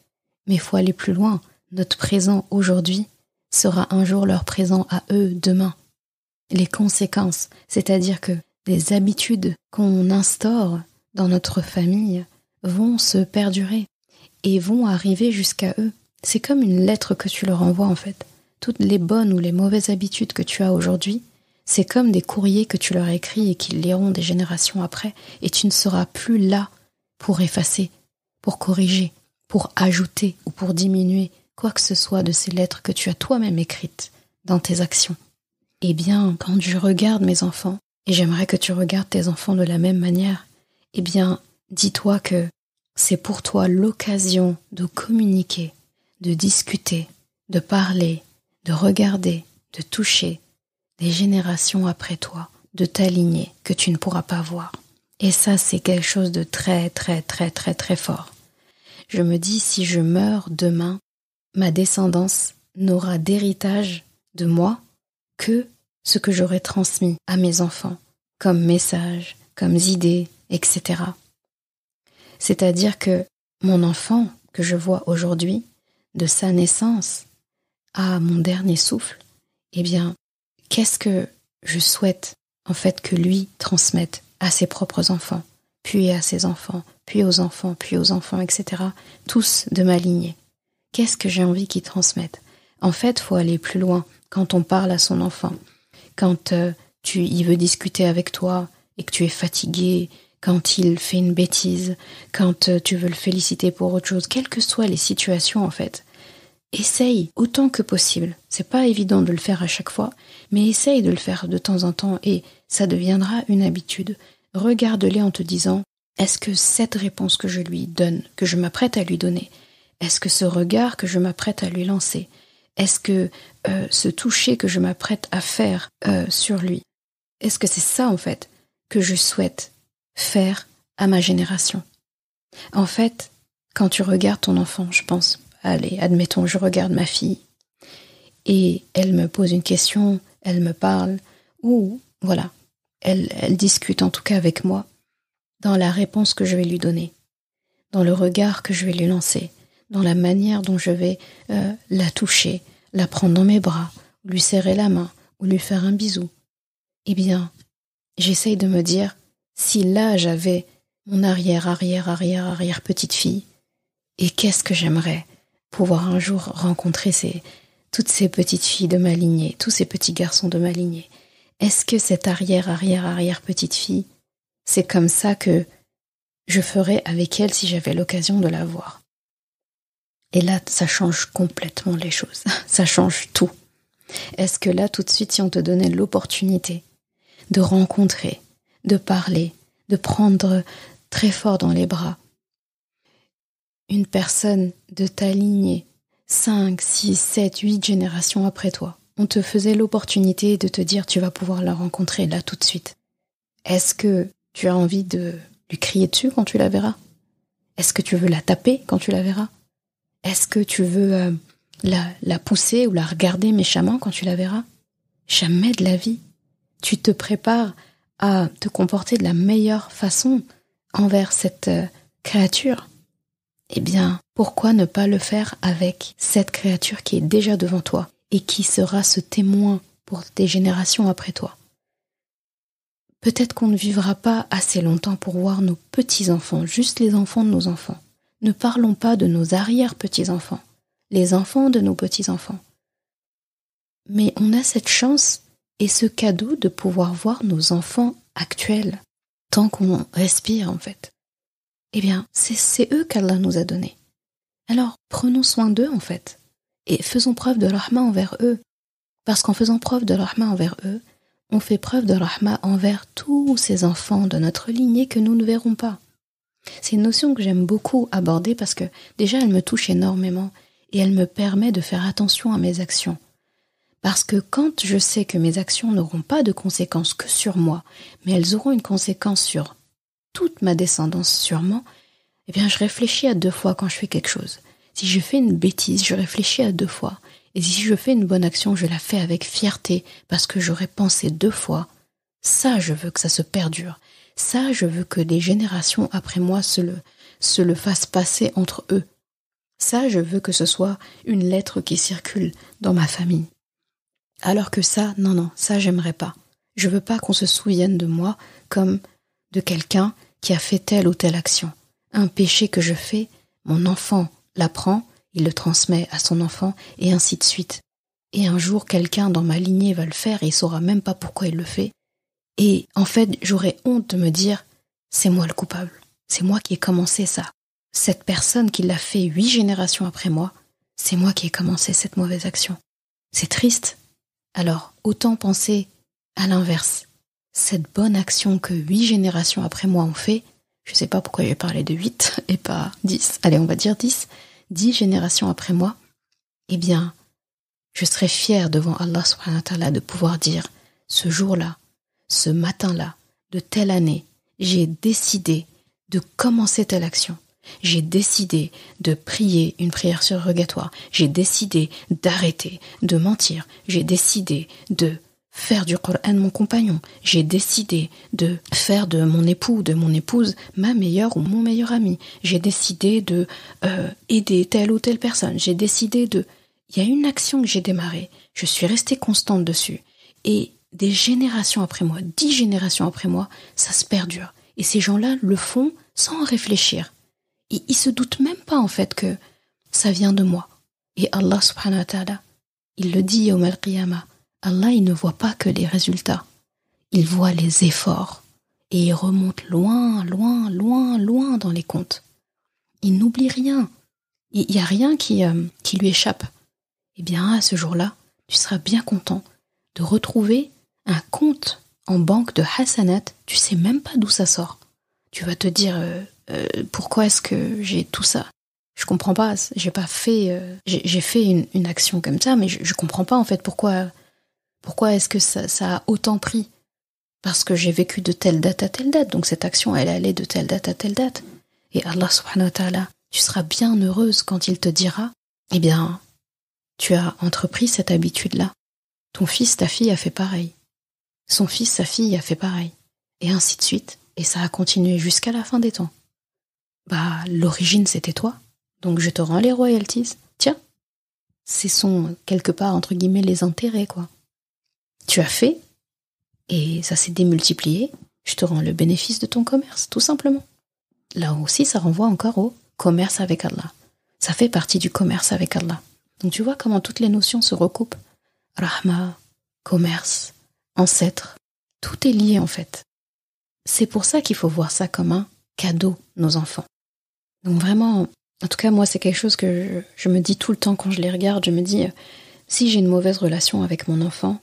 Mais il faut aller plus loin. Notre présent aujourd'hui sera un jour leur présent à eux demain. Les conséquences, c'est-à-dire que les habitudes qu'on instaure dans notre famille vont se perdurer et vont arriver jusqu'à eux. C'est comme une lettre que tu leur envoies en fait. Toutes les bonnes ou les mauvaises habitudes que tu as aujourd'hui, c'est comme des courriers que tu leur écris et qu'ils liront des générations après, et tu ne seras plus là pour effacer, pour corriger, pour ajouter ou pour diminuer quoi que ce soit de ces lettres que tu as toi-même écrites dans tes actions. Eh bien, quand je regarde mes enfants, et j'aimerais que tu regardes tes enfants de la même manière, eh bien, dis-toi que c'est pour toi l'occasion de communiquer, de discuter, de parler, de regarder, de toucher des générations après toi, de ta lignée que tu ne pourras pas voir. Et ça, c'est quelque chose de très, très, très, très, très fort. Je me dis, si je meurs demain, ma descendance n'aura d'héritage de moi que ce que j'aurai transmis à mes enfants, comme message, comme idées, etc. C'est-à-dire que mon enfant que je vois aujourd'hui, de sa naissance à mon dernier souffle, eh bien, qu'est-ce que je souhaite en fait que lui transmette à ses propres enfants, puis à ses enfants, puis aux enfants, etc., tous de ma lignée. Qu'est-ce que j'ai envie qu'ils transmettent? En fait, il faut aller plus loin quand on parle à son enfant. Quand il veut discuter avec toi et que tu es fatigué, quand il fait une bêtise, quand tu veux le féliciter pour autre chose, quelles que soient les situations en fait, essaye autant que possible. C'est pas évident de le faire à chaque fois, mais essaye de le faire de temps en temps et ça deviendra une habitude. Regarde-les en te disant, est-ce que cette réponse que je lui donne, que je m'apprête à lui donner, est-ce que ce regard que je m'apprête à lui lancer, est-ce que ce toucher que je m'apprête à faire sur lui, est-ce que c'est ça en fait que je souhaite faire à ma génération? En fait, quand tu regardes ton enfant, je pense, allez, admettons, je regarde ma fille et elle me pose une question, elle me parle, ou voilà, elle discute en tout cas avec moi, dans la réponse que je vais lui donner, dans le regard que je vais lui lancer, dans la manière dont je vais la toucher, la prendre dans mes bras, lui serrer la main, ou lui faire un bisou. Eh bien, j'essaye de me dire, si là j'avais mon arrière petite fille, et qu'est-ce que j'aimerais pouvoir un jour rencontrer toutes ces petites filles de ma lignée, tous ces petits garçons de ma lignée. Est-ce que cette arrière petite fille, c'est comme ça que je ferais avec elle si j'avais l'occasion de la voir? Et là, ça change complètement les choses. Ça change tout. Est-ce que là, tout de suite, si on te donnait l'opportunité de rencontrer, de parler, de prendre très fort dans les bras une personne de ta lignée, 5, 6, 7, 8 générations après toi, on te faisait l'opportunité de te dire tu vas pouvoir la rencontrer là tout de suite. Est-ce que tu as envie de lui crier dessus quand tu la verras? Est-ce que tu veux la taper quand tu la verras? Est-ce que tu veux la pousser ou la regarder méchamment quand tu la verras? Jamais de la vie. Tu te prépares à te comporter de la meilleure façon envers cette créature. Eh bien, pourquoi ne pas le faire avec cette créature qui est déjà devant toi et qui sera ce témoin pour des générations après toi? Peut-être qu'on ne vivra pas assez longtemps pour voir nos petits-enfants, juste les enfants de nos enfants. Ne parlons pas de nos arrière-petits-enfants, les enfants de nos petits-enfants. Mais on a cette chance et ce cadeau de pouvoir voir nos enfants actuels, tant qu'on respire en fait. Eh bien, c'est eux qu'Allah nous a donnés. Alors, prenons soin d'eux en fait, et faisons preuve de rahma envers eux. Parce qu'en faisant preuve de rahma envers eux, on fait preuve de rahma envers tous ces enfants de notre lignée que nous ne verrons pas. C'est une notion que j'aime beaucoup aborder parce que déjà elle me touche énormément et elle me permet de faire attention à mes actions. Parce que quand je sais que mes actions n'auront pas de conséquences que sur moi, mais elles auront une conséquence sur toute ma descendance sûrement, eh bien je réfléchis à 2 fois quand je fais quelque chose. Si je fais une bêtise, je réfléchis à 2 fois. Et si je fais une bonne action, je la fais avec fierté parce que j'aurais pensé 2 fois. Ça, je veux que ça se perdure. Ça, je veux que les générations après moi se le fassent passer entre eux. Ça, je veux que ce soit une lettre qui circule dans ma famille. Alors que ça, non, ça, j'aimerais pas. Je veux pas qu'on se souvienne de moi comme de quelqu'un qui a fait telle ou telle action. Un péché que je fais, mon enfant l'apprend, il le transmet à son enfant, et ainsi de suite. Et un jour, quelqu'un dans ma lignée va le faire et il saura même pas pourquoi il le fait. Et en fait, j'aurais honte de me dire, c'est moi le coupable. C'est moi qui ai commencé ça. Cette personne qui l'a fait 8 générations après moi, c'est moi qui ai commencé cette mauvaise action. C'est triste. Alors, autant penser à l'inverse. Cette bonne action que 8 générations après moi ont fait, je sais pas pourquoi j'ai parlé de 8 et pas 10, allez, on va dire 10 générations après moi, eh bien, je serais fière devant Allah subhanahu wa ta'ala de pouvoir dire, ce jour-là, ce matin-là, de telle année, j'ai décidé de commencer telle action. J'ai décidé de prier une prière surrogatoire. J'ai décidé d'arrêter de mentir. J'ai décidé de faire du Coran mon compagnon. J'ai décidé de faire de mon époux ou de mon épouse ma meilleure ou mon meilleur ami. J'ai décidé de aider telle ou telle personne. J'ai décidé de... Il y a une action que j'ai démarrée. Je suis restée constante dessus. Et des générations après moi, 10 générations après moi, ça se perdure. Et ces gens-là le font sans réfléchir. Et ils se doutent même pas en fait que ça vient de moi. Et Allah subhanahu wa ta'ala, il le dit Yawm al-Qiyamah, Allah il ne voit pas que les résultats, il voit les efforts. Et il remonte loin, loin, loin, loin dans les comptes. Il n'oublie rien. Il n'y a rien qui lui échappe. Eh bien à ce jour-là, tu seras bien content de retrouver un compte en banque de hasanat, tu sais même pas d'où ça sort. Tu vas te dire pourquoi est-ce que j'ai tout ça? Je comprends pas, j'ai pas fait j'ai fait une action comme ça, mais je comprends pas en fait pourquoi est-ce que ça a autant pris. Parce que j'ai vécu de telle date à telle date, donc cette action elle allait de telle date à telle date. Et Allah subhanahu wa ta'ala, tu seras bien heureuse quand il te dira, eh bien, tu as entrepris cette habitude-là. Ton fils, ta fille a fait pareil. Son fils, sa fille a fait pareil. Et ainsi de suite. Et ça a continué jusqu'à la fin des temps. Bah, l'origine, c'était toi. Donc je te rends les royalties. Tiens, ce sont quelque part, entre guillemets, les intérêts, quoi. Tu as fait, et ça s'est démultiplié. Je te rends le bénéfice de ton commerce, tout simplement. Là aussi, ça renvoie encore au commerce avec Allah. Ça fait partie du commerce avec Allah. Donc tu vois comment toutes les notions se recoupent. Rahma, commerce, ancêtre, tout est lié en fait. C'est pour ça qu'il faut voir ça comme un cadeau, nos enfants. Donc vraiment, en tout cas moi c'est quelque chose que je me dis tout le temps quand je les regarde, je me dis, si j'ai une mauvaise relation avec mon enfant,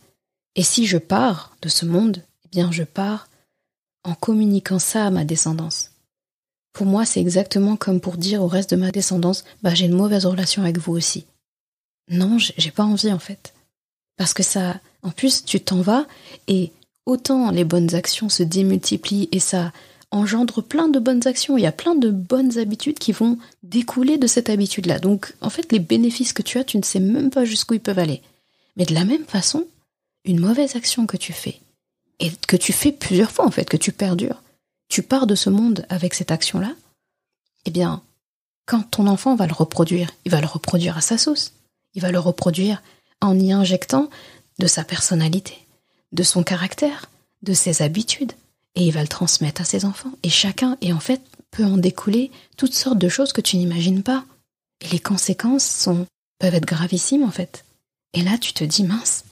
et si je pars de ce monde, eh bien je pars en communiquant ça à ma descendance. Pour moi c'est exactement comme pour dire au reste de ma descendance, bah j'ai une mauvaise relation avec vous aussi. Non, j'ai pas envie en fait. Parce que ça, en plus, tu t'en vas et autant les bonnes actions se démultiplient et ça engendre plein de bonnes actions. Il y a plein de bonnes habitudes qui vont découler de cette habitude-là. Donc, en fait, les bénéfices que tu as, tu ne sais même pas jusqu'où ils peuvent aller. Mais de la même façon, une mauvaise action que tu fais, et que tu fais plusieurs fois en fait, que tu perdures, tu pars de ce monde avec cette action-là, eh bien, quand ton enfant va le reproduire, il va le reproduire à sa sauce. Il va le reproduire en y injectant de sa personnalité, de son caractère, de ses habitudes, et il va le transmettre à ses enfants. Et chacun, et en fait, peut en découler toutes sortes de choses que tu n'imagines pas. Et les conséquences peuvent être gravissimes, en fait. Et là, tu te dis, mince.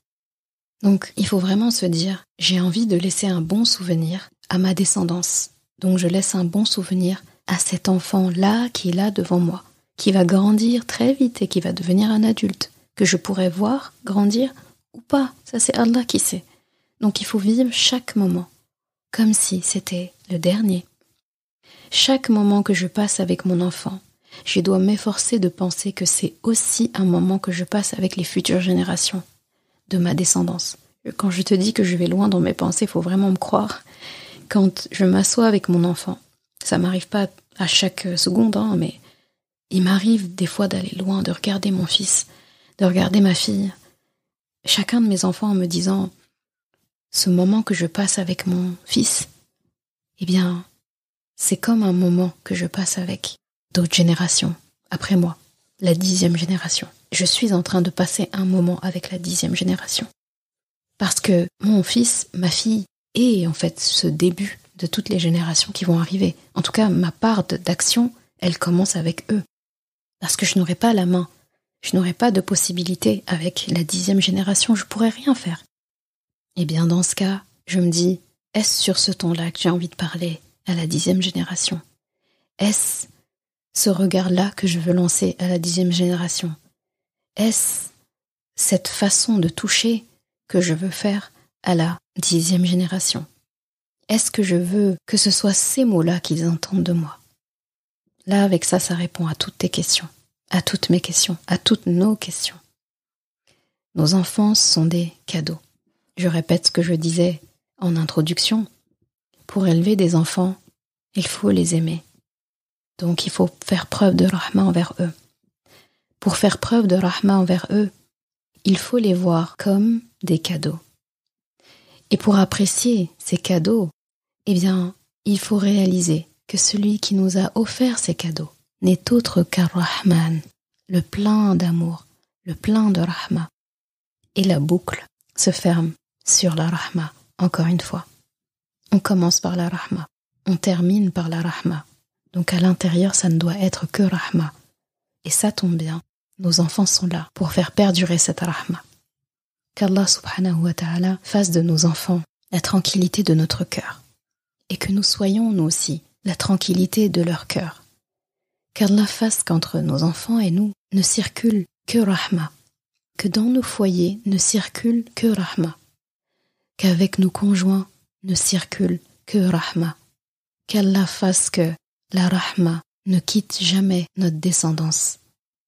Donc, il faut vraiment se dire, j'ai envie de laisser un bon souvenir à ma descendance. Donc, je laisse un bon souvenir à cet enfant-là qui est là devant moi, qui va grandir très vite et qui va devenir un adulte, que je pourrais voir grandir ou pas. Ça, c'est Allah qui sait. Donc, il faut vivre chaque moment comme si c'était le dernier. Chaque moment que je passe avec mon enfant, je dois m'efforcer de penser que c'est aussi un moment que je passe avec les futures générations de ma descendance. Quand je te dis que je vais loin dans mes pensées, il faut vraiment me croire. Quand je m'assois avec mon enfant, ça m'arrive pas à chaque seconde, mais il m'arrive des fois d'aller loin, de regarder mon fils, de regarder ma fille. Chacun de mes enfants en me disant, ce moment que je passe avec mon fils, eh bien, c'est comme un moment que je passe avec d'autres générations après moi. la 10e génération. Je suis en train de passer un moment avec la 10e génération. Parce que mon fils, ma fille, est en fait ce début de toutes les générations qui vont arriver. En tout cas, ma part d'action, elle commence avec eux. Parce que je n'aurai pas la main. Je n'aurai pas de possibilité avec la 10e génération. Je ne pourrai rien faire. Eh bien, dans ce cas, je me dis, est-ce sur ce ton-là que j'ai envie de parler à la 10e génération? Est-ce ce regard-là que je veux lancer à la 10e génération? Est-ce cette façon de toucher que je veux faire à la 10e génération? Est-ce que je veux que ce soit ces mots-là qu'ils entendent de moi? Là, avec ça, ça répond à toutes tes questions, à toutes mes questions, à toutes nos questions. Nos enfants sont des cadeaux. Je répète ce que je disais en introduction. Pour élever des enfants, il faut les aimer. Donc il faut faire preuve de rahma envers eux. Pour faire preuve de rahma envers eux, il faut les voir comme des cadeaux. Et pour apprécier ces cadeaux, eh bien, il faut réaliser que celui qui nous a offert ces cadeaux n'est autre qu'Ar-Rahman, le plein d'amour, le plein de rahma. Et la boucle se ferme sur la rahma, encore une fois. On commence par la rahma, on termine par la rahma. Donc à l'intérieur, ça ne doit être que rahma. Et ça tombe bien, nos enfants sont là pour faire perdurer cette rahma. Qu'Allah subhanahu wa ta'ala fasse de nos enfants la tranquillité de notre cœur. Et que nous soyons, nous aussi, la tranquillité de leur cœur. Qu'Allah fasse qu'entre nos enfants et nous ne circule que rahma. Que dans nos foyers ne circule que rahma. Qu'avec nos conjoints ne circule que rahma. Qu'Allah fasse que la rahma ne quitte jamais notre descendance.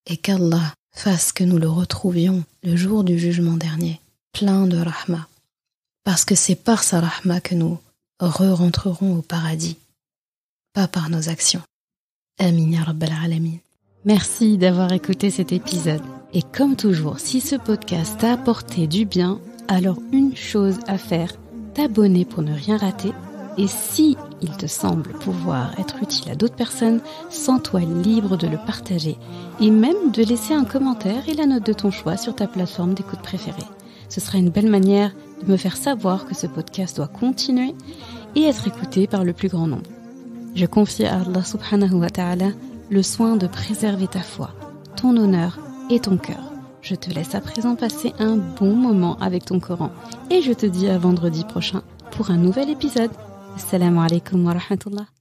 Et qu'Allah fasse que nous le retrouvions le jour du jugement dernier, plein de rahma. Parce que c'est par sa rahma que nous re-rentrerons au paradis, pas par nos actions. Amin ya Rabbal Alamin. Merci d'avoir écouté cet épisode. Et comme toujours, si ce podcast t'a apporté du bien, alors une chose à faire, t'abonner pour ne rien rater. Et si il te semble pouvoir être utile à d'autres personnes, sens-toi libre de le partager et même de laisser un commentaire et la note de ton choix sur ta plateforme d'écoute préférée. Ce sera une belle manière de me faire savoir que ce podcast doit continuer et être écouté par le plus grand nombre. Je confie à Allah subhanahu wa ta'ala le soin de préserver ta foi, ton honneur et ton cœur. Je te laisse à présent passer un bon moment avec ton Coran et je te dis à vendredi prochain pour un nouvel épisode. Assalamu alaikum wa rahmatullah.